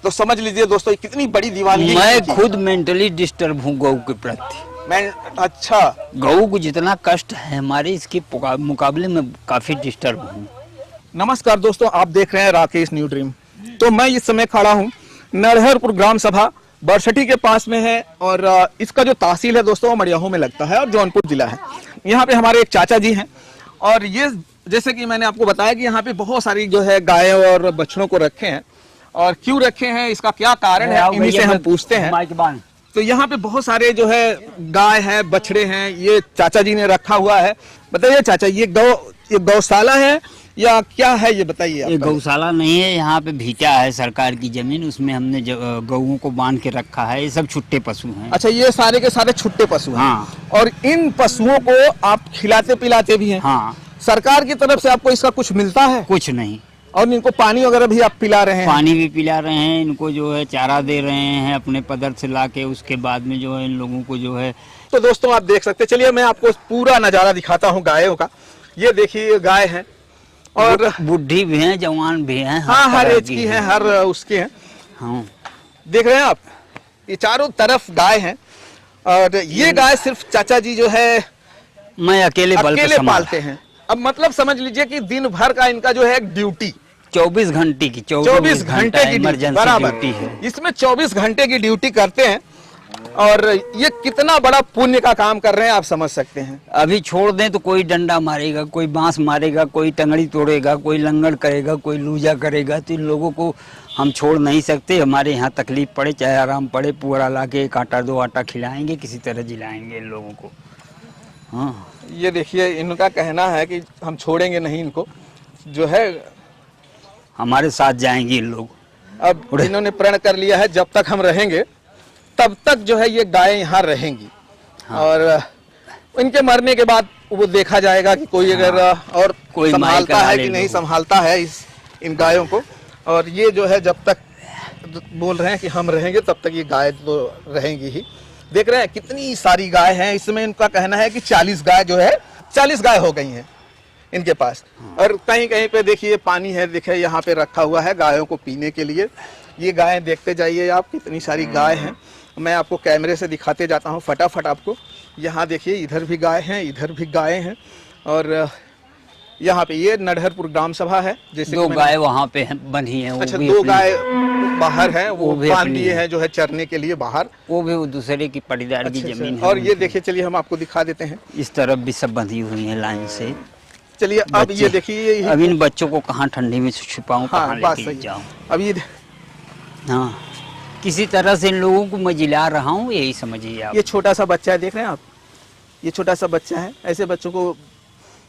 तो समझ लीजिए दोस्तों कितनी बड़ी दीवानगी। मैं खुद मेंटली डिस्टर्ब हूँ गऊ के प्रति। मैं अच्छा, गऊ को जितना कष्ट है हमारे इसके मुकाबले में काफी डिस्टर्ब हूँ। नमस्कार दोस्तों, आप देख रहे हैं राकेश न्यू ड्रीम। तो मैं इस समय खड़ा हूँ नरहरपुर ग्राम सभा बरसठी के पास में है, और इसका जो तहसील है दोस्तों वो मड़ियाहू में लगता है और जौनपुर जिला है। यहाँ पे हमारे एक चाचा जी हैं, और ये जैसे कि मैंने आपको बताया कि यहाँ पे बहुत सारी जो है गाय और बछड़ों को रखे हैं, और क्यों रखे हैं, इसका क्या कारण है, इन्हीं से हम पूछते हैं। तो यहाँ पे बहुत सारे जो है गाय है, बछड़े हैं, ये चाचा जी ने रखा हुआ है। बताइए चाचा, ये गौशाला है या क्या है, ये बताइए। ये गौशाला नहीं है, यहाँ पे भीटा है सरकार की जमीन, उसमें हमने गऊओं को बांध के रखा है। ये सब छुट्टे पशु हैं। अच्छा, ये सारे के सारे छुट्टे पशु हैं। हाँ। और इन पशुओं को आप खिलाते पिलाते भी हैं। हाँ। सरकार की तरफ से आपको इसका कुछ मिलता है? कुछ नहीं। और इनको पानी वगैरह भी आप पिला रहे हैं? पानी भी पिला रहे हैं, इनको जो है चारा दे रहे हैं अपने पदर से लाके, उसके बाद में जो है इन लोगों को जो है। तो दोस्तों आप देख सकते हैं, चलिए मैं आपको पूरा नजारा दिखाता हूँ गायों का। ये देखिए गाय है, और बुढ़ी भी हैं, जवान भी हैं। हाँ, हर एज की है, हर उसके हैं। हाँ, देख रहे हैं आप, ये चारों तरफ गाय हैं। और ये गाय सिर्फ चाचा जी जो है मैं अकेले पालते हैं। अब मतलब समझ लीजिए कि दिन भर का इनका जो है ड्यूटी 24 घंटे की 24 घंटे की ड्यूटी है। इसमें 24 घंटे की ड्यूटी करते हैं, और ये कितना बड़ा पुण्य का काम कर रहे हैं आप समझ सकते हैं। अभी छोड़ दें तो कोई डंडा मारेगा, कोई बांस मारेगा, कोई टंगड़ी तोड़ेगा, कोई लंगड़ करेगा, कोई लूजा करेगा। तो इन लोगों को हम छोड़ नहीं सकते। हमारे यहाँ तकलीफ पड़े चाहे आराम पड़े, पुअरा ला के एक आटा दो आटा खिलाएंगे, किसी तरह जिलाएंगे इन लोगों को। हाँ, ये देखिए, इनका कहना है कि हम छोड़ेंगे नहीं इनको, जो है हमारे साथ जाएंगे इन लोग। अब इन्होंने प्रण कर लिया है, जब तक हम रहेंगे तब तक जो है ये गायें यहाँ रहेंगी। हाँ। और इनके मरने के बाद वो देखा जाएगा कि कोई अगर और कोई संभालता है कि नहीं संभालता है इन गायों को। और ये जो है जब तक बोल रहे हैं कि हम रहेंगे तब तक ये गाय तो रहेंगी ही। देख रहे हैं कितनी सारी गाय हैं इसमें। इनका कहना है कि 40 गाय जो है 40 गाय हो गई हैं इनके पास। और कहीं कहीं पे देखिए पानी है, देखिए यहाँ पे रखा हुआ है गायों को पीने के लिए। ये गायें देखते जाइए आप, कितनी सारी गाय हैं। मैं आपको कैमरे से दिखाते जाता हूँ फटाफट आपको। यहाँ देखिए, इधर भी गाय हैं, इधर भी गायें हैं। और यहाँ पे ये नरहरपुर ग्राम सभा है। जैसे 2 गाय वहाँ पे बंधी हैं। अच्छा, 2 गाय बाहर हैं, वो बांध दिए हैं जो है चरने के लिए बाहर। वो भी दूसरे की पटीदार की जमीन है। और ये देखिए, चलिए हम आपको दिखा देते हैं। इस तरफ भी सब बंधी हुई है लाइन से। चलिए अब ये देखिए, अब इन बच्चों को कहाँ ठंडी में छुपाऊं, कहाँ लेके जाऊं। अब ये हाँ, किसी तरह से इन लोगों को मैं जिला रहा हूँ, यही समझिए आप। ये छोटा सा बच्चा है, देख रहे हैं आप, ये छोटा सा बच्चा है। ऐसे बच्चों को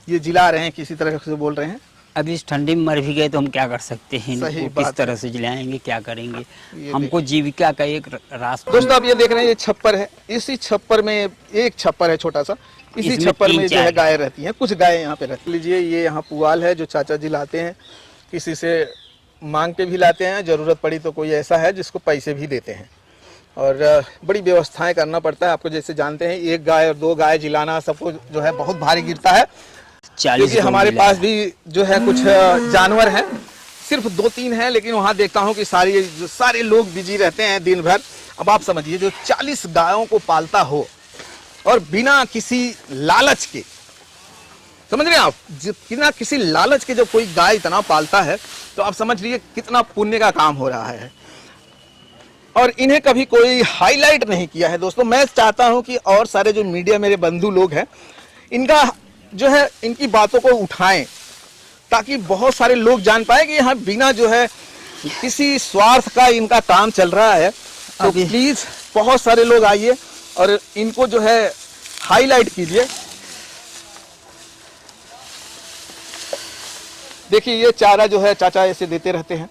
ये जिला रहे हैं, किसी तरह से बोल रहे हैं। अब इस ठंडी में मर भी गए तो हम क्या कर सकते हैं, इनको किस तरह से जिलाएंगे, क्या करेंगे। हमको जीविका का एक रास्ता। दोस्तों आप ये देख रहे हैं, ये छप्पर है। इसी छप्पर में एक छप्पर है छोटा सा, इसी छप्पर में जो है गाय रहती हैं। कुछ गाय यहाँ पे रख लीजिए। ये यहाँ पुआल है जो चाचा जी लाते हैं, किसी से मांग के भी लाते हैं, जरूरत पड़ी तो कोई ऐसा है जिसको पैसे भी देते हैं। और बड़ी व्यवस्थाएं करना पड़ता है। आपको जैसे जानते हैं, 1 गाय और 2 गाय जिलाना सबको जो है बहुत भारी गिरता है। क्योंकि हमारे पास भी जो है कुछ जानवर हैं, सिर्फ 2-3 हैं, लेकिन वहाँ देखता हूँ कि सारे लोग बिजी रहते हैं दिन भर। अब आप समझिए, जो 40 गायों को पालता हो और बिना किसी लालच के, समझ रहे हैं आप, बिना किसी लालच के जब कोई गाय इतना पालता है तो आप समझ लीजिए कितना पुण्य का काम हो रहा है। और इन्हें कभी कोई हाईलाइट नहीं किया है। दोस्तों मैं चाहता हूं कि और सारे जो मीडिया मेरे बंधु लोग हैं, इनका जो है इनकी बातों को उठाएं, ताकि बहुत सारे लोग जान पाए कि यहाँ बिना जो है किसी स्वार्थ का इनका काम चल रहा है। तो प्लीज बहुत सारे लोग आइए और इनको जो है हाईलाइट कीजिए। देखिए, ये चारा जो है चाचा ऐसे देते रहते हैं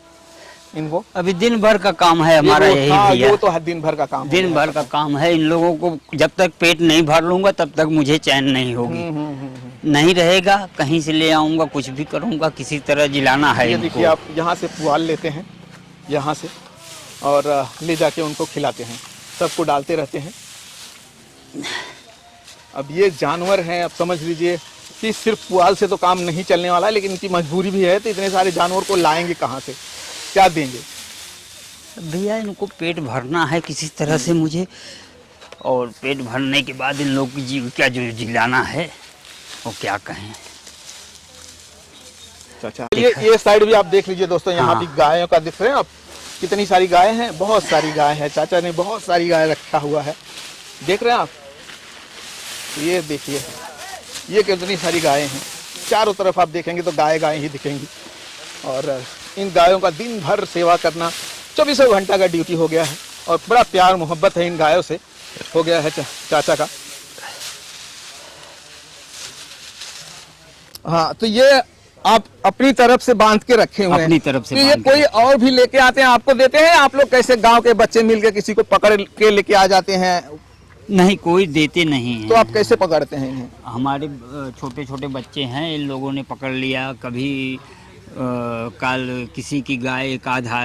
इनको। अभी दिन भर का काम है हमारा यही भैया। वो तो है, दिन भर का काम, दिन भर का काम है। इन लोगों को जब तक पेट नहीं भर लूंगा तब तक मुझे चैन नहीं होगी। नहीं रहेगा, कहीं से ले आऊंगा, कुछ भी करूंगा, किसी तरह जिलाना है। ये देखिए, आप यहाँ से पुआल लेते हैं, यहाँ से, और ले जाके उनको खिलाते हैं, सबको डालते रहते हैं। अब ये जानवर हैं, अब समझ लीजिए कि सिर्फ पुआल से तो काम नहीं चलने वाला है, लेकिन इनकी मजबूरी भी है। तो इतने सारे जानवर को लाएंगे कहाँ से, क्या देंगे। भैया इनको पेट भरना है किसी तरह से मुझे, और पेट भरने के बाद इन लोग की जीविका जो जिलाना है वो क्या कहें। अच्छा, ये साइड भी आप देख लीजिए दोस्तों, यहाँ हाँ। भी गायों का दिख रहे हैं आप, कितनी सारी गाय हैं, बहुत सारी गाय है। चाचा ने बहुत सारी गाय रखा हुआ है, देख रहे हैं आप। ये देखिए, ये कितनी सारी गायें हैं, चारों तरफ आप देखेंगे तो गाय गाय ही दिखेंगी। और इन गायों का दिन भर सेवा करना 24 घंटा का ड्यूटी हो गया है, और बड़ा प्यार मोहब्बत है इन गायों से हो गया है चाचा का। हाँ, तो ये आप अपनी तरफ से बांध के रखे हुए हैं। अपनी तरफ से तो ये बांध के कोई और भी लेके आते हैं आपको देते हैं, आप लोग कैसे गांव के बच्चे मिलके किसी को पकड़ के लेके आ जाते हैं? नहीं, कोई देते नहीं है। तो आप कैसे पकड़ते हैं इन्हें? हमारे छोटे छोटे बच्चे हैं, इन लोगों ने पकड़ लिया। कभी कल किसी की गाय एक आधा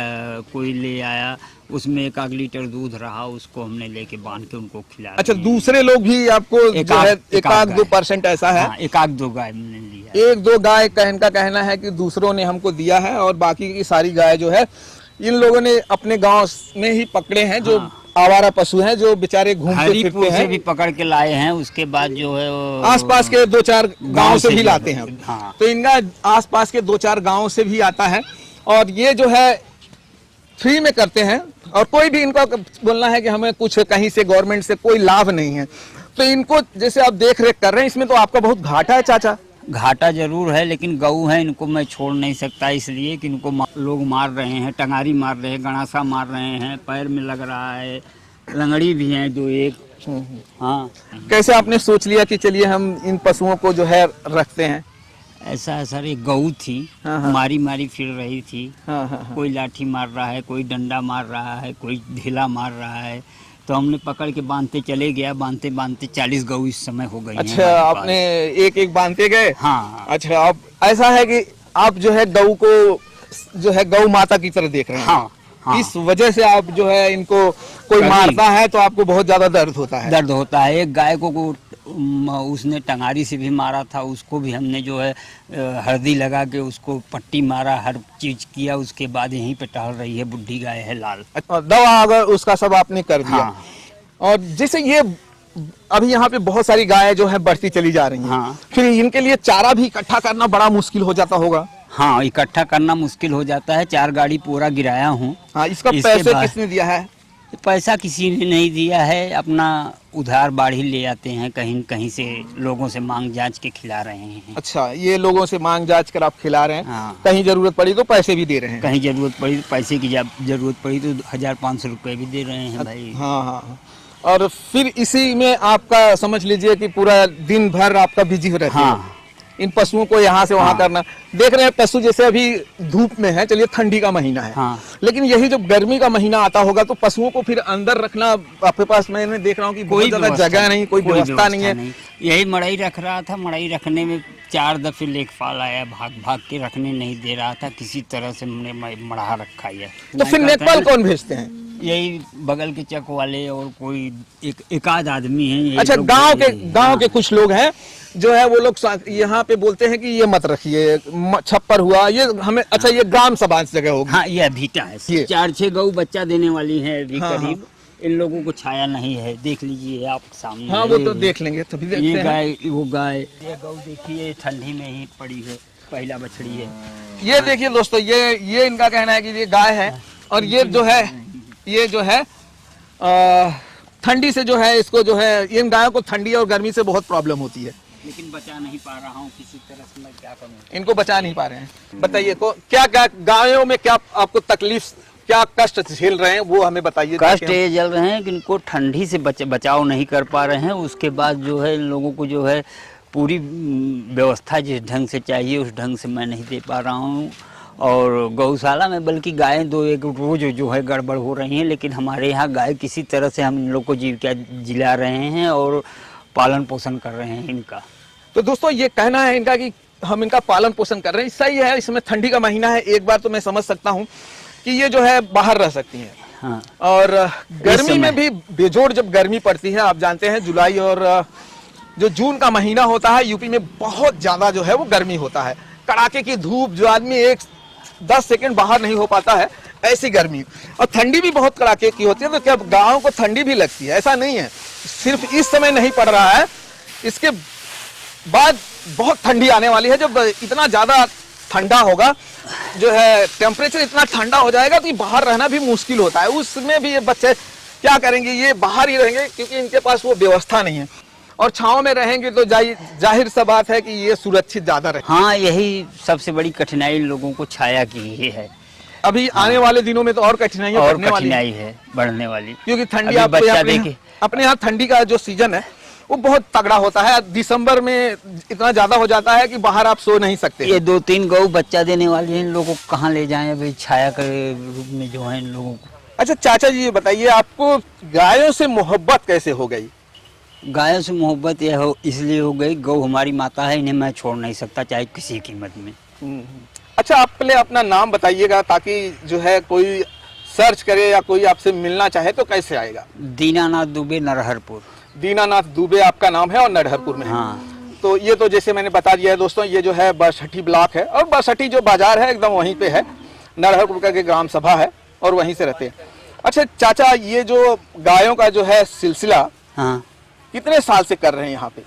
कोई ले आया, उसमें 1 लीटर दूध रहा, उसको हमने लेके बांध के उनको खिलाया। अच्छा, दूसरे लोग भी आपको जो है 1-2% ऐसा है? हाँ, 1-2 गाय हमने लिया। 1-2 गाय का इनका कहना है कि दूसरों ने हमको दिया है, और बाकी की सारी गाय जो है इन लोगों ने अपने गांव में ही पकड़े हैं। जो आवारा पशु हैं, जो बेचारे घूमते फिरते हैं, से भी पकड़ के लाए हैं। उसके बाद जो है आसपास के 2-4 गांव से भी लाते हैं। हाँ। तो इनका आसपास के 2-4 गांव से भी आता है, और ये जो है फ्री में करते हैं, और कोई भी इनका बोलना है कि हमें कुछ कहीं से गवर्नमेंट से कोई लाभ नहीं है। तो इनको जैसे आप देख रेख कर रहे हैं, इसमें तो आपका बहुत घाटा है चाचा। घाटा जरूर है, लेकिन गऊ है, इनको मैं छोड़ नहीं सकता, इसलिए कि इनको लोग मार रहे हैं, टंगारी मार रहे हैं, गणासा मार रहे हैं, पैर में लग रहा है, लंगड़ी भी हैं 2-1। हाँ। कैसे आपने सोच लिया कि चलिए हम इन पशुओं को जो है रखते हैं? ऐसा है सर, एक गऊ थी, हाँ। मारी मारी फिर रही थी। हाँ। कोई लाठी मार रहा है, कोई डंडा मार रहा है, कोई ढीला मार रहा है, तो हमने पकड़ के बांधते चले गया। बांधते बांधते 40 गऊ इस समय हो गई हैं अच्छा, हमारे आपने एक बांधते गए? हाँ। अच्छा, अब ऐसा है कि आप जो है गऊ को जो है गऊ माता की तरह देख रहे हैं। हाँ। इस वजह से आप जो है इनको कोई मारता है तो आपको बहुत ज्यादा दर्द होता है? दर्द होता है। एक गाय को उसने टंगारी से भी मारा था, उसको भी हमने जो है हल्दी लगा के उसको पट्टी मारा, हर चीज किया। उसके बाद यहीं पे टहल रही है, बुढ़ी गाय है, लाल। दवा अगर उसका सब आपने कर दिया। हाँ। और जैसे ये अभी यहाँ पे बहुत सारी गायें जो है बढ़ती चली जा रही हैं। हाँ। फिर इनके लिए चारा भी इकट्ठा करना बड़ा मुश्किल हो जाता होगा? हाँ, इकट्ठा करना मुश्किल हो जाता है। 4 गाड़ी पूरा गिराया हूँ। हाँ, इसका पैसे किसने दिया है? पैसा किसी ने नहीं दिया है, अपना उधार बाढ़ी ले आते हैं, कहीं कहीं से लोगों से मांग जांच के खिला रहे हैं। अच्छा, ये लोगों से मांग जांच कर आप खिला रहे हैं। हाँ। कहीं जरूरत पड़ी तो पैसे भी दे रहे हैं? कहीं जरूरत पड़ी तो पैसे की जरूरत पड़ी तो 1000-500 रुपये भी दे रहे हैं भाई। हाँ। और फिर इसी में आपका समझ लीजिए कि पूरा दिन भर आपका बिजी रहता है। हाँ। इन पशुओं को यहाँ से वहाँ करना। देख रहे हैं पशु जैसे अभी धूप में है, चलिए ठंडी का महीना है। हाँ। लेकिन यही जब गर्मी का महीना आता होगा तो पशुओं को फिर अंदर रखना आपके पास, मैंने देख रहा हूँ कि कोई ज्यादा जगह नहीं, कोई व्यवस्था नहीं है। यही मड़ई रख रहा था, मड़ई रखने में 4 दफे लेखपाल आया, भाग भाग के रखने नहीं दे रहा था। किसी तरह से हमने मढ़ा रखा है। तो फिर लेखपाल कौन भेजते हैं? यही बगल के चक वाले और कोई एक आध आदमी है। अच्छा, गांव के कुछ लोग हैं जो है, वो लोग यहाँ पे बोलते हैं कि ये मत रखिए, छप्पर हुआ ये हमें। अच्छा, ये ग्राम सभा जगह होगी? हाँ, ये भीटा है। 4-6 गऊ बच्चा देने वाली है अभी करीब। इन लोगों को छाया नहीं है, देख लीजिए आप सामने। हाँ, वो तो देख लेंगे, तभी देखते हैं। ये गाय, वो गाय, ये गऊ देखिए ठंडी में ही पड़ी है, पहला बछड़ी है। ये देखिए दोस्तों, ये इनका कहना है कि ये गाय है, और ये जो है ठंडी से जो है इसको जो है, इन गायों को ठंडी और गर्मी से बहुत प्रॉब्लम होती है। लेकिन बचा नहीं पा रहा हूँ किसी तरह से, मैं क्या करूँ। इनको बचा नहीं पा रहे हैं। बताइए को क्या गायों में क्या आपको तकलीफ, क्या कष्ट झेल रहे हैं, वो हमें बताइए। कष्ट ये झेल रहे हैं कि इनको ठंडी से बचाव नहीं कर पा रहे हैं। उसके बाद जो है इन लोगों को जो है पूरी व्यवस्था जिस ढंग से चाहिए उस ढंग से मैं नहीं दे पा रहा हूँ। और गौशाला में बल्कि गायें 2-1 रोज जो है गड़बड़ हो रही हैं, लेकिन हमारे यहाँ गाय किसी तरह से हम इन लोग को जीविका जिला रहे हैं और पालन पोषण कर रहे हैं इनका। तो दोस्तों, ये कहना है इनका कि हम इनका पालन पोषण कर रहे हैं। सही है, इसमें ठंडी का महीना है, एक बार तो मैं समझ सकता हूँ कि ये जो है बाहर रह सकती हैं। हाँ। और गर्मी में भी बेजोड़ जब गर्मी पड़ती है, आप जानते हैं जुलाई और जो जून का महीना होता है यूपी में बहुत ज्यादा जो है वो गर्मी होता है। कड़ाके की धूप, जो आदमी 10 सेकंड बाहर नहीं हो पाता है, ऐसी गर्मी, और ठंडी भी बहुत कड़ाके की होती है। तो क्या गाँव को ठंडी भी लगती है? ऐसा नहीं है, सिर्फ इस समय नहीं पड़ रहा है, इसके बाद बहुत ठंडी आने वाली है। जब इतना ज्यादा ठंडा होगा, जो है टेम्परेचर इतना ठंडा हो जाएगा कि बाहर रहना भी मुश्किल होता है। उसमें भी ये बच्चे क्या करेंगे? ये बाहर ही रहेंगे, क्योंकि इनके पास वो व्यवस्था नहीं है। और छांव में रहेंगे तो जाहिर सा बात है कि ये सुरक्षित ज्यादा रहे। हाँ, यही सबसे बड़ी कठिनाई लोगों को छाया की ही है। अभी आने वाले दिनों में तो और कठिनाइयां और बढ़ने वाली कठिनाई है, बढ़ने वाली, क्योंकि ठंडी अभी आपको बच्चा अपने यहाँ ठंडी का जो सीजन है वो बहुत तगड़ा होता है। दिसंबर में इतना ज्यादा हो जाता है कि बाहर आप सो नहीं सकते। ये 2-3 गौ बच्चा देने वाली है, इन लोगों को कहाँ ले जाएं? अभी छाया के रूप में जो है इन लोगों को। अच्छा चाचा जी, ये बताइए आपको गायों से मोहब्बत कैसे हो गई? गायों से मोहब्बत इसलिए हो गई, गौ हमारी माता है, इन्हें मैं छोड़ नहीं सकता चाहे किसी कीमत में। अच्छा, आप पहले अपना नाम बताइएगा, ताकि जो है कोई सर्च करे या कोई आपसे मिलना चाहे तो कैसे आएगा? दीनानाथ दुबे, नरहरपुर। दीनानाथ दुबे आपका नाम है और नरहरपुर में है। हाँ। तो ये तो जैसे मैंने बता दिया है दोस्तों, ये जो है बासठी ब्लॉक है, और बासठी जो बाजार है एकदम वहीं पे है। नरहरपुर का ग्राम सभा है और वहीं से रहते हैं। अच्छा चाचा, ये जो गायों का जो है सिलसिला, हाँ, कितने साल से कर रहे हैं यहाँ पे?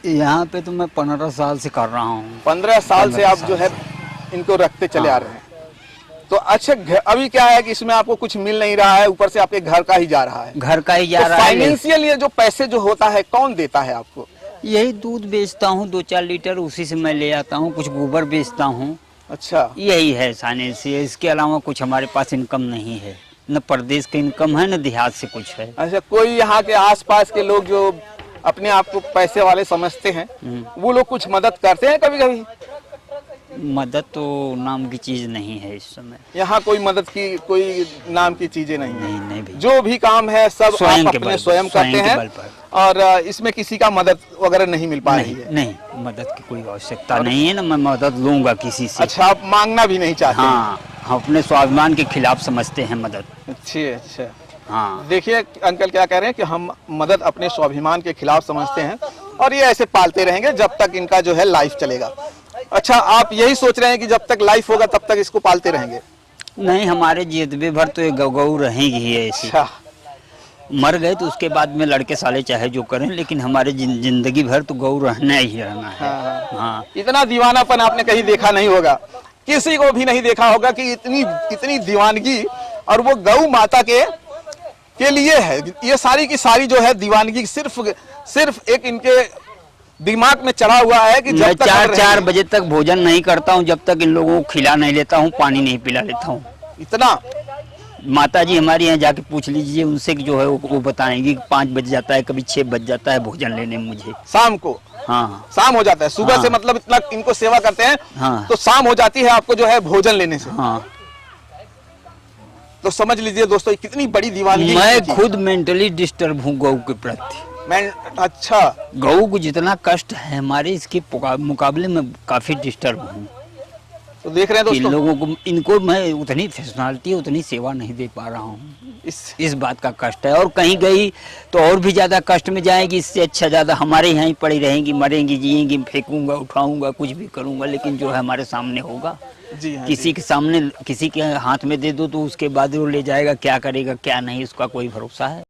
यहाँ पे तो मैं 15 साल से कर रहा हूँ। 15 साल से आप जो है इनको रखते चले आ रहे हैं। तो अच्छा, अभी क्या है कि इसमें आपको कुछ मिल नहीं रहा है, ऊपर से आपके घर का ही जा रहा है। घर का ही जा तो रहा है। फाइनेंशियल ये जो पैसे जो होता है कौन देता है आपको? यही दूध बेचता हूँ 2-4 लीटर, उसी से मैं ले आता हूँ। कुछ गोबर बेचता हूँ। अच्छा, यही है फाइनेंशियल, इसके अलावा कुछ हमारे पास इनकम नहीं है। न प्रदेश का इनकम है, न देहात से कुछ है। अच्छा, कोई यहाँ के आसपास के लोग जो अपने आप को पैसे वाले समझते हैं, वो लोग कुछ मदद करते हैं कभी कभी? मदद तो नाम की चीज नहीं है इस समय। यहाँ कोई मदद की कोई नाम की चीजें नहीं है। नहीं भी। जो भी काम है सब आप अपने स्वयं करते हैं, और इसमें किसी का मदद वगैरह नहीं मिल पा रही है। नहीं, मदद की कोई आवश्यकता नहीं है, ना मैं मदद लूंगा किसी से। अच्छा, आप मांगना भी नहीं चाहते? हाँ, हम अपने स्वाभिमान के खिलाफ समझते हैं मदद। अच्छा। हाँ, देखिए अंकल क्या कह रहे हैं कि हम मदद अपने स्वाभिमान के खिलाफ समझते हैं, और ये ऐसे पालते रहेंगे जब तक इनका जो है लाइफ चलेगा। अच्छा, आप यही सोच रहे हैं कि जब तक लाइफ होगा तब तक इसको पालते रहेंगे? नहीं, हमारे जितने भर तो ये गौ रहेंगी ही ऐसी। अच्छा, मर गए तो उसके बाद में लड़के साले चाहे जो करें, लेकिन हमारे जिंदगी भर तो गौ रहना ही रहना है। हाँ। इतना दीवानापन आपने कहीं देखा नहीं होगा, किसी को भी नहीं देखा होगा कि इतनी दीवानगी, और वो गौ माता के लिए है। ये सारी की सारी जो है दीवानगी सिर्फ एक इनके दिमाग में चढ़ा हुआ है कि जब तक 4 बजे तक भोजन नहीं करता हूँ, जब तक इन लोगों को खिला नहीं लेता हूँ, पानी नहीं पिला लेता हूँ। इतना? माता जी हमारे यहाँ जाके पूछ लीजिए उनसे कि जो है वो बताएंगी कि 5 बज जाता है, कभी 6 बज जाता है भोजन लेने में मुझे। शाम को? हाँ, शाम हो जाता है। सुबह हाँ। से मतलब इतना इनको सेवा करते हैं, हाँ। तो शाम हो जाती है आपको जो है भोजन लेने से। हाँ। तो समझ लीजिए दोस्तों कितनी बड़ी दीवानगी। मैं खुद मेंटली डिस्टर्ब हूँ गौ के प्रति। अच्छा, गौ को जितना कष्ट है हमारे, इसके मुकाबले में काफी डिस्टर्ब हूँ। तो देख रहे हैं दोस्तों, लोगों को इनको मैं उतनी फैसिलिटी, उतनी सेवा नहीं दे पा रहा हूँ। इस बात का कष्ट है, और कहीं गई तो और भी ज्यादा कष्ट में जाएगी। इससे अच्छा ज्यादा हमारे यहाँ ही पड़ी रहेंगी, मरेंगी, जिएंगी, फेंकूंगा, उठाऊंगा, कुछ भी करूंगा, लेकिन जो है हमारे सामने होगा। जी हाँ, किसी के सामने, किसी के हाथ में दे दो तो उसके बाद वो ले जाएगा, क्या करेगा क्या नहीं, उसका कोई भरोसा है?